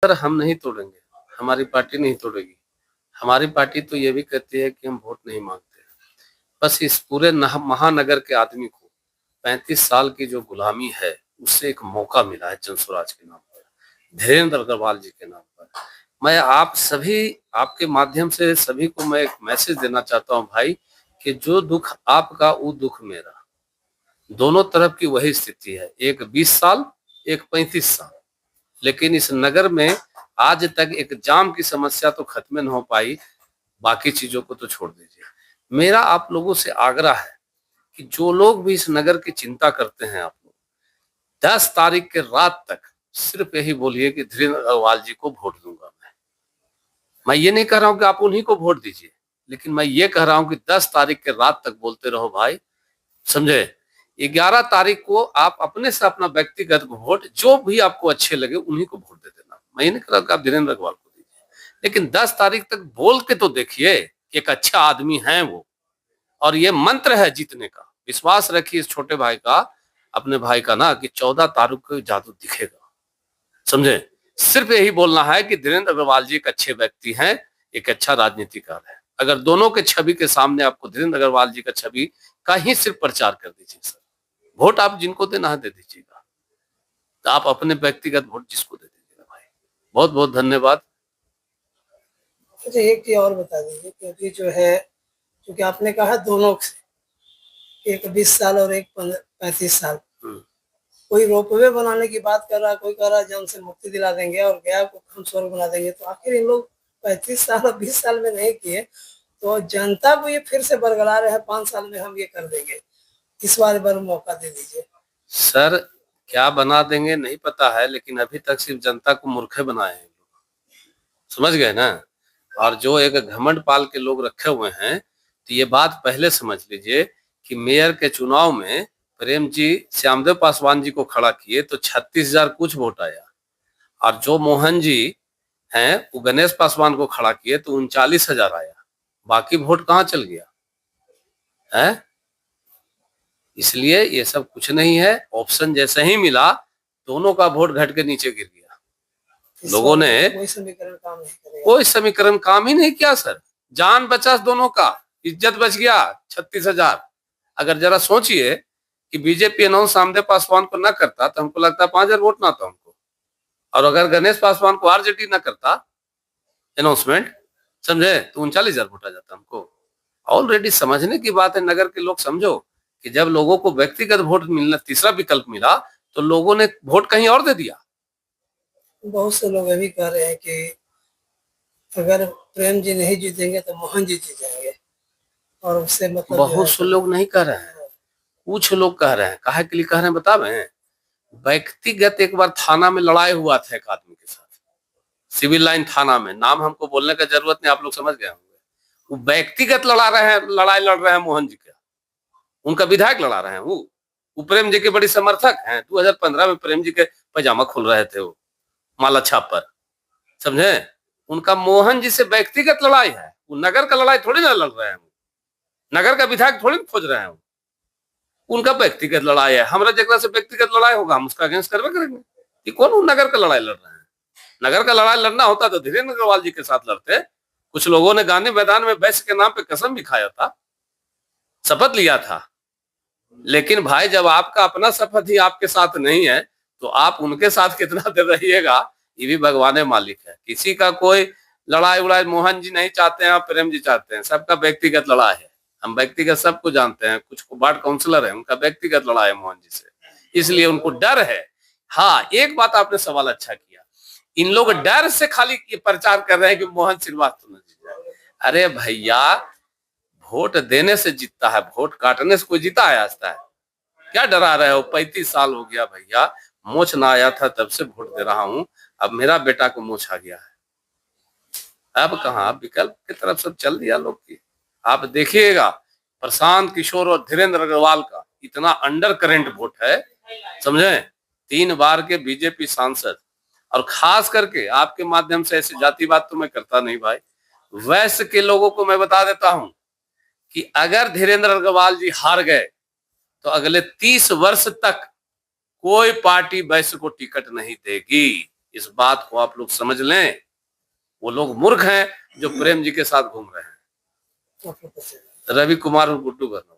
Sir हम नहीं तोड़ेंगे, हमारी पार्टी नहीं तोड़ेगी। हमारी पार्टी तो ये भी कहती है कि हम वोट नहीं मांगते। बस इस पूरे महानगर के आदमी को 35 साल की जो गुलामी है उससे एक मौका मिला है जनस्वराज के नाम पर, धीरेन्द्र अग्रवाल जी के नाम पर। मैं आप सभी, आपके माध्यम से सभी को मैं एक मैसेज देना चाहता हूं भाई, कि जो दुख आपका वो दुख मेरा, दोनों तरफ की वही स्थिति है। एक 20 साल, एक 35 साल, लेकिन इस नगर में आज तक एक जाम की समस्या तो खत्म न हो पाई, बाकी चीजों को तो छोड़ दीजिए। मेरा आप लोगों से आग्रह है कि जो लोग भी इस नगर की चिंता करते हैं, आप लोग 10 तारीख के रात तक सिर्फ यही बोलिए कि धीरेन्द्र अग्रवाल जी को वोट दूंगा। मैं ये नहीं कह रहा हूं कि आप उन्हीं को वोट दीजिए, लेकिन मैं ये कह रहा हूं कि 10 तारीख के रात तक बोलते रहो भाई, समझे। 11 तारीख को आप अपने से अपना व्यक्तिगत वोट जो भी आपको अच्छे लगे उन्हीं को वोट दे देना। मैं ये नहीं कह रहा कि आप धीरेन्द्र अग्रवाल को दीजिए, लेकिन 10 तारीख तक बोल के तो देखिए, एक अच्छा आदमी है वो, और ये मंत्र है जीतने का। विश्वास रखिए इस छोटे भाई का, अपने भाई का ना, कि 14 तारीख को जादू दिखेगा, समझे। सिर्फ यही बोलना है कि धीरेन्द्र अग्रवाल जी एक अच्छे व्यक्ति हैं, एक अच्छा राजनीतिकार है। अगर दोनों के छवि के सामने आपको धीरेन्द्र अग्रवाल जी का छवि का ही सिर्फ प्रचार कर दीजिए सर। वोट आप जिनको देना है दे दीजिएगा, तो आप अपने व्यक्तिगत वोट जिसको दे दीजिएगा भाई। बहुत बहुत धन्यवाद। अच्छा, एक चीज और बता दीजिए, क्योंकि जो है, क्योंकि आपने कहा दोनों से, एक 20 साल और एक 35 साल, कोई रोपवे बनाने की बात कर रहा है, कोई कह रहा है जन से मुक्ति दिला देंगे और गया को हम स्वर्ग बना देंगे। तो आखिर इन लोग 35 साल और 20 साल में नहीं किए, तो जनता को ये फिर से बरगला रहे हैं 5 साल में हम ये कर देंगे। इस बार मौका दे दीजिए सर। क्या बना देंगे नहीं पता है, लेकिन अभी तक सिर्फ जनता को मूर्ख बनाए हैं, समझ गए ना। और जो एक घमंड पाल के लोग रखे हुए हैं, तो ये बात पहले समझ लीजिए कि मेयर के चुनाव में प्रेम जी श्यामदेव पासवान जी को खड़ा किए तो 36,000 कुछ वोट आया, और जो मोहन जी हैं वो गणेश पासवान को खड़ा किए तो 39,000 आया। बाकी वोट कहाँ चल गया है। इसलिए ये सब कुछ नहीं है। ऑप्शन जैसे ही मिला, दोनों का वोट घट के नीचे गिर गया। लोगों ने कोई समीकरण काम ही नहीं किया सर। जान बचा दोनों का, इज्जत बच गया 36,000। अगर जरा सोचिए कि बीजेपी अनाउंस श्यामदेव पासवान को ना करता तो हमको लगता 5,000 वोट ना आता हमको, और अगर गणेश पासवान को आरजेडी ना करता अनाउंसमेंट, समझे, तो 39,000 वोट आ जाता हमको। ऑलरेडी समझने की बात है, नगर के लोग समझो कि जब लोगों को व्यक्तिगत वोट मिलना तीसरा विकल्प मिला तो लोगों ने वोट कहीं और दे दिया। बहुत से लोग ये भी कह रहे हैं कि अगर प्रेम जी नहीं जीतेंगे तो मोहन जी जीतेंगे, और उससे मतलब बहुत से लोग नहीं कह रहे हैं, कुछ लोग कह रहे हैं। काहे के लिए कह रहे हैं बता रहे हैं। व्यक्तिगत एक बार थाना में लड़ाई हुआ था एक आदमी के साथ, सिविल लाइन थाना में, नाम हमको बोलने का जरूरत नहीं, आप लोग समझ गए होंगे। वो व्यक्तिगत लड़ाई लड़ रहे हैं मोहन जी का, उनका विधायक लड़ा रहे हैं। वो प्रेम जी के बड़ी समर्थक हैं। 2015 में प्रेम जी के पैजामा खोल रहे थे वो माला छाप पर, समझे। उनका मोहन जी से व्यक्तिगत लड़ाई है, वो नगर का लड़ाई थोड़ी ना लड़ रहे हैं, नगर का विधायक थोड़ी खोज रहे हैं। उनका व्यक्तिगत लड़ाई है। हमारा जगह से व्यक्तिगत लड़ाई होगा, हम उसका अगेंस्ट करवे करेंगे। ये कौन नगर का लड़ाई लड़ रहे हैं। नगर का लड़ाई लड़ना होता तो धीरेन्द्र अग्रवाल जी के साथ लड़ते। कुछ लोगों ने गांधी मैदान में बैस के नाम पे कसम भी खाया था, शपथ लिया था। लेकिन भाई जब आपका अपना शपथ ही आपके साथ नहीं है, तो आप उनके साथ कितना देर रहिएगा, ये भी भगवान मालिक है। किसी का कोई लड़ाई उड़ाई मोहन जी नहीं चाहते हैं, प्रेम जी चाहते हैं, सबका व्यक्तिगत लड़ाई है। हम व्यक्तिगत सबको जानते हैं। कुछ वार्ड काउंसलर है, उनका व्यक्तिगत लड़ाई है मोहन जी से, इसलिए उनको डर है। हाँ, एक बात आपने सवाल अच्छा किया, इन लोग डर से खाली ये प्रचार कर रहे हैं कि मोहन श्रीवास्तव न जीत जाए। अरे भैया, वोट देने से जीतता है, वोट काटने से कोई जीता है आज तक? क्या डरा रहे हो? 35 साल हो गया भैया, मोछ ना आया था तब से वोट दे रहा हूं। अब मेरा बेटा को मोछ आ गया है, अब कहाँ विकल्प की तरफ सब चल दिया लोग की। आप देखिएगा प्रशांत किशोर और धीरेन्द्र अग्रवाल का इतना अंडर करेंट वोट है, समझे। 3 बार के बीजेपी सांसद, और खास करके आपके माध्यम से, ऐसी जातिवाद तो मैं करता नहीं भाई, वैश्य के लोगों को मैं बता देता हूं कि अगर धीरेन्द्र अग्रवाल जी हार गए तो अगले 30 वर्ष तक कोई पार्टी वैश्य को टिकट नहीं देगी। इस बात को आप लोग समझ लें। वो लोग मूर्ख हैं जो प्रेम जी के साथ घूम रहे हैं। रवि कुमार और गुड्डू वर्मा।